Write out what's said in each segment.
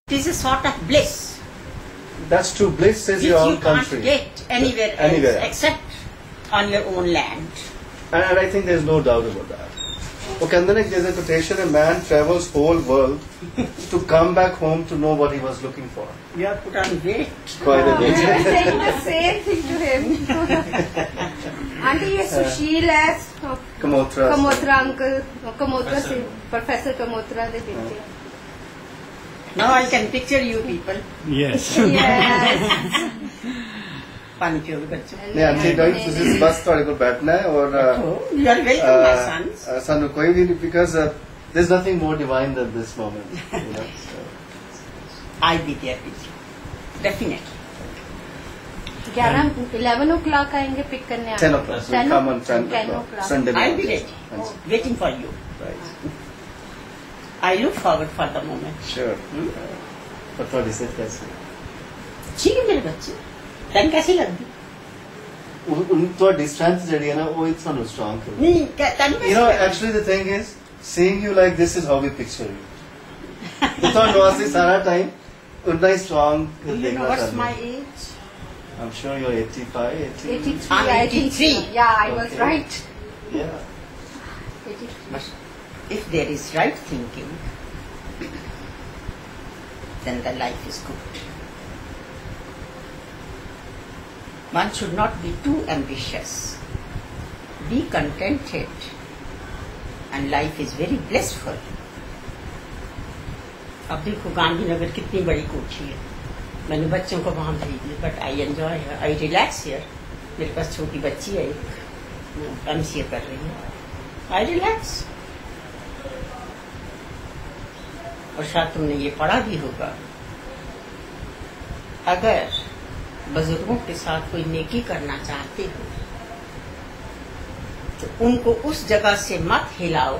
It is a sort of bliss. That's true. Bliss is your own country. Which you can't get anywhere else except on your own land. And I think there's no doubt about that. Okay, and then there's a quotation, a man travels whole world to come back home to know what he was looking for. You have put on weight. Quite a bit. We were saying the same thing to him. Auntie, ये सुशील है Kamorta uncle, Kamorta से Professor Kamotra दे बेटे. Now I can picture you people. Yes. Yes. पानी पियोगे बच्चों? नहीं aunty doctor तुझे बस थोड़े को बैठना है और You are welcome, my sons. सानू कोई भी नहीं because there's nothing more divine than this moment. You know, so. I'll be there with you. Definitely. 11 o'clock आएंगे पिक करने. 10 o'clock. We'll come on 10 o'clock. Sunday morning. I'll be ready, waiting for you. Right. I look forward for the moment. Sure. But what is it कैसे? ठीक है मेरे बच्चे. तन कैसी लगती? ਤੁਹਾਡੀ strength ਜਿਹੜੀ ਹੈ ਨਾ ਉਹ ਇਤਨਾ strong ਹੈ. नहीं तन You know, actually the thing is, seeing you like this is how we picture you. ਤੁਹਾਨੂੰ ਅਸੀਂ ਸਾਰਾ time उतना ही strong Do you know what's my age? I'm sure you're 85, 80. 83. I'm 83. Yeah, I was Okay. right. Yeah. 83. But if there is right thinking, then the life is good. One should not be too ambitious. Be contented, and life is very blissful. अब देखो गांधीनगर कितनी बड़ी कोठी है. मैंने बच्चों को वहाँ भेज दिया, but I enjoy, I relax here. मेरे पास छोटी बच्ची है एक, MCA कर रही है. आई रिलैक्स. और शायद तुमने ये पढ़ा भी होगा, अगर बुजुर्गों के साथ कोई नेकी करना चाहते हो तो उनको उस जगह से मत हिलाओ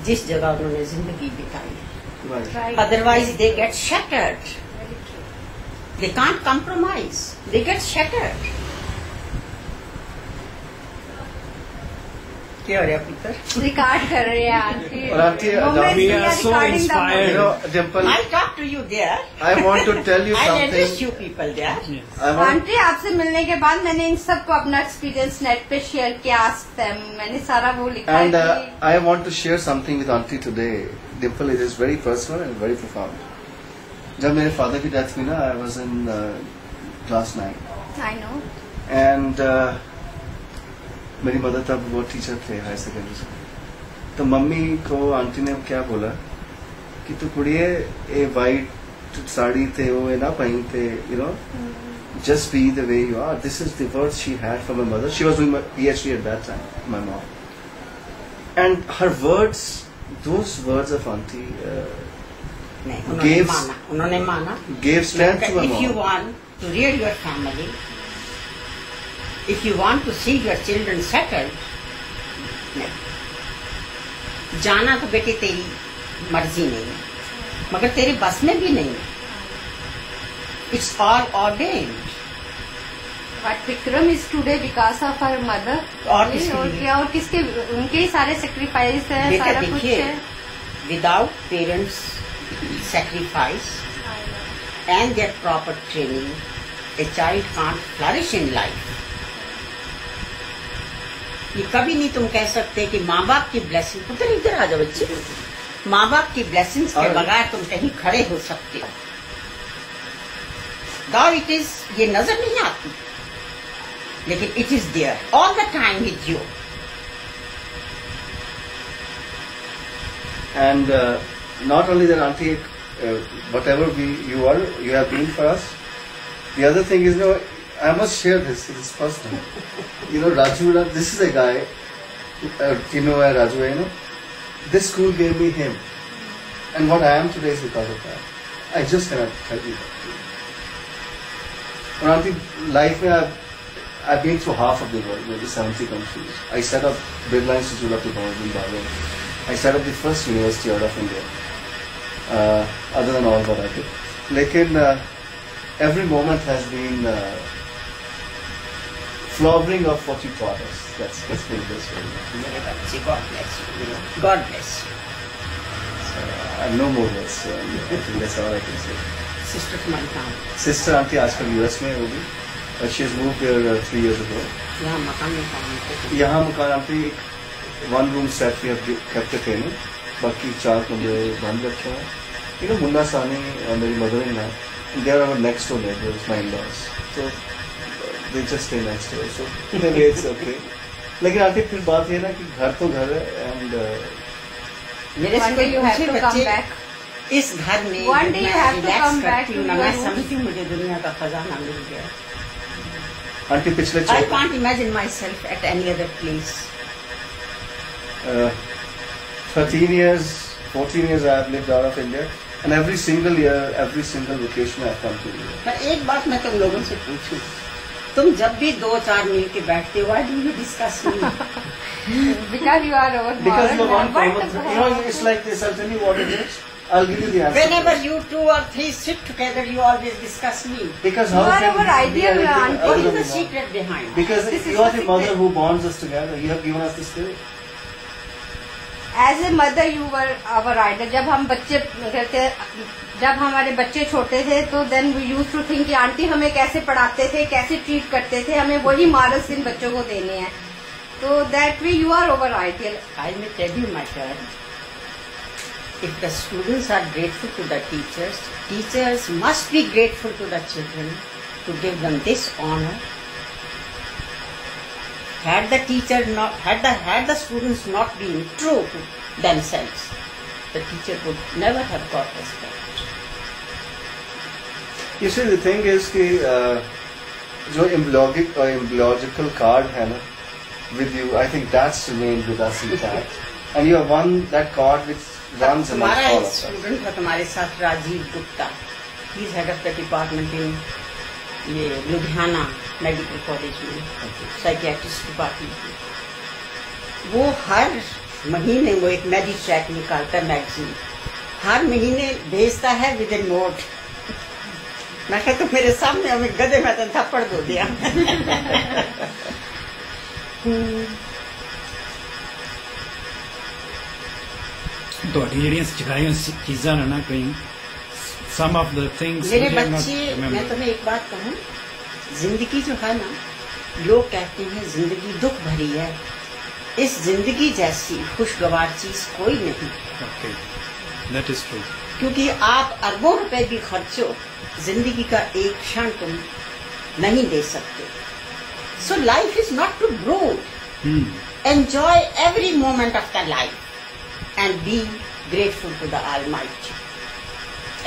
जिस जगह उन्होंने जिंदगी बिताई है. Right. Otherwise they get shattered. Very true. They can't compromise. They get shattered. क्या हो रहा है पुत्र? Record कर रहे हैं आंटी. और aunty, Moments we we are so recording the inspired. You moment. know, Dimple, I talk to you there. I want to tell you I'll address something. you people there. Yes. I want, aunty आपसे मिलने के बाद मैंने इन सबको अपना experience net पे share किया. Ask them. मैंने सारा वो लिखा है and कि I want to share something with Auntie today. Dimple, it is very personal and very profound. जब मेरे father की death हुई ना, I was in class 9. I know. And मेरी मदर तब वो टीचर थे हाई सेकेंडरी स्कूल. तो मम्मी को आंटी ने क्या बोला कि तू कुड़िए ए वाइट साड़ी थे वो ना पहन थे, you know, just be the way you are. This is the words she had from my mother. She was doing my PhD at that time, my mom. And her words, those words of auntie नहीं, उन्होंने माना. gave strength to my If you mom. want to rear your family, if you want to see your children settled, नहीं. जाना तो बेटे तेरी मर्जी नहीं है, मगर तेरे बस में भी नहीं है. It's all ordained. But Vikram is today because of her mother. और किसके और लिए? क्या और किसके उनके ही सारे सेक्रीफाइस है, बेटा सारा कुछ देखिए, है. without parents' sacrifice and their proper training, a child can't flourish in life. ये कभी नहीं तुम कह सकते कि माँ बाप की ब्लेसिंग, पुत्र इधर आ जाओ बच्चे, माँ बाप की ब्लेसिंग्स के बगैर तुम कहीं खड़े हो सकते हो. गाँव इट इज, ये नजर नहीं आती, लेकिन it is there all the time with you. And not only that, auntie, whatever you are, you have been for us. The other thing is, you know, I must share this. It is personal. You know, Raju, this is a guy. You know where Raju is, you know. This school gave me him, and what I am today is because of that. I just cannot tell you that. And auntie, life mein I've been through half of the world, maybe 70 countries. I set up Birla Institute of Technology in Bangalore. I set up the first university out of India, other than all what I did. Lekin every moment has been flowering of what you taught us. Let's put it this way. God bless you. God bless you. So, no more words. I think that's all I can say. Sister तुम्हारी कहाँ? Sister aunty आजकल US में होगी. She has moved here 3 years ago. यहाँ मकान में काम करते यहाँ मकान aunty 1 room set we have kept it in. बाकी 4 कमरे बंद रखे हैं. You know मुन्ना सानी मेरी mother-in-law, they are our next door neighbors, my in-laws. So they just stay next door. So in a way it's okay. लेकिन aunty फिर बात ये ना कि घर तो घर है and मेरे से One day you have पूछे to come बच्चे back. इस घर में One day you have to relax come back करती to हूँ ना, your मैं roots. समझती हूँ मुझे दुनिया का खजाना मिल गया. आंटी पिछले I can't imagine myself at any other place. 13 years, 14 years I have lived out of India, and every single year, every single vacation I have come to India. पर एक बात मैं तुम लोगों से पूछूं, तुम जब भी 2-4 मिल के बैठते हो, why do you discuss me? Because you are our Because moral you're one man. common, you know, it's like this. I'll tell you what it is. I'll give you the answer. Whenever you 2 or 3 sit together, you always discuss me. Because You how are can our we be ideal anything auntie. other What is than the the mom? secret behind? Because This is you are the the mother secret. who bonds us together. You have given us the spirit. As a mother, you were our idol. जब हम बच्चे रहते, जब हमारे बच्चे छोटे थे, तो then we used to think कि आंटी हमें कैसे पढ़ाते थे, कैसे ट्रीट करते थे, हमें वही मॉरल्स इन बच्चों को देने हैं. तो that way you are our ideal. I may tell you, my child, if the students are grateful to the teachers, teachers must be grateful to the children to give them this honor. Had the students not been true to themselves, the teacher would never have got respect. You see, the thing is कि जो embryological card है ना, with you, I think that's remained with us intact. And you have won that card which runs amongst हमारा all एक of us. Student था तुम्हारे साथ, Rajeev Gupta. He is head of the department in ये Ludhiana medical college में, psychiatrist department में. वो हर महीने वो एक मेडी ट्रैक निकालता है, मैगजीन. हर महीने भेजता है विद इन नोट. मैं कहता तो मेरे सामने हमें गधे में तो थप्पड़ दो दिया. ਤੁਹਾਡੀ ਜਿਹੜੀਆਂ ਸਿਖਾਈਆਂ ਚੀਜ਼ਾਂ ਨੇ ਨਾ ਕਈ some of the things मेरे we have not बच्चे, मैं remembered. तुम्हें एक बात कहूँ, जिंदगी जो है ना, लोग कहते हैं जिंदगी दुख भरी है. इस जिंदगी जैसी खुशगवार चीज कोई नहीं. Okay, that is true. क्योंकि आप अरबों रुपए भी खर्चो, जिंदगी का एक क्षण तुम नहीं दे सकते. So life is not too broad. Enjoy every moment of the life and be grateful to the almighty.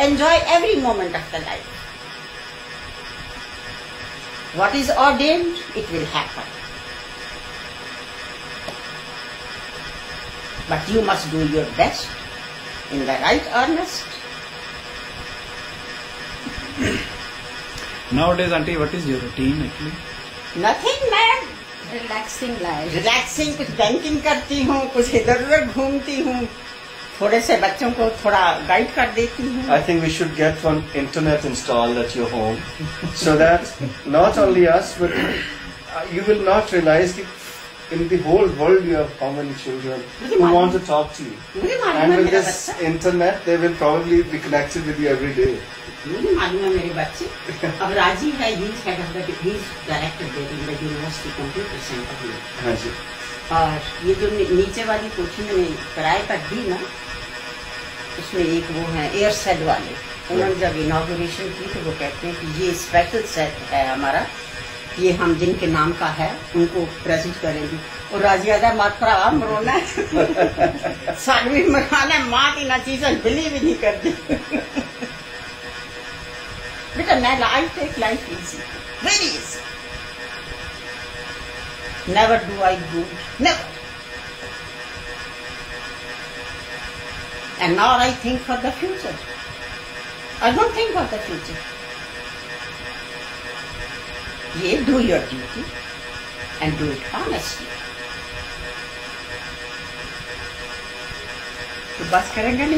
Enjoy every moment of the life. What is ordained, it will happen. But you must do your best in the right earnest. Nowadays, auntie, what is your routine actually? Nothing, man. Relaxing life. Relaxing, कुछ banking करती हूँ, कुछ इधर उधर घूमती हूँ, थोड़े से बच्चों को थोड़ा गाइड कर देती हूँ. I think we should get one internet installed at your home, so that not only us, but you will not realize that in the whole world you have how many children who want to talk to you. मुझे मालूम And है with मेरा this बच्चा. internet, they will probably be connected with you every day. मुझे मालूम है मेरे बच्चे. अब राजीव है, he is head of the, he is director there in the university computer centre में. हाँ जी. और ये जो नीचे वाली कोठी मैंने किराए पर दी ना, उसमें एक वो है एयर सेड वाले. उन्होंने जब इनॉग्रेशन की तो वो कहते हैं कि ये स्पेशल सेट है हमारा, ये हम जिनके नाम का है उनको प्रेजेंट करेंगे. और राजियादा मात्रा मरोना सालवी मराना माँ की ना चीजें बिलीव ही नहीं करती. बेटा मैं I take life easy, very easy. Never do I good, never. And now I think for the future. I don't think of the future. You do your duty and do it honestly. तो बस करेंगे नहीं.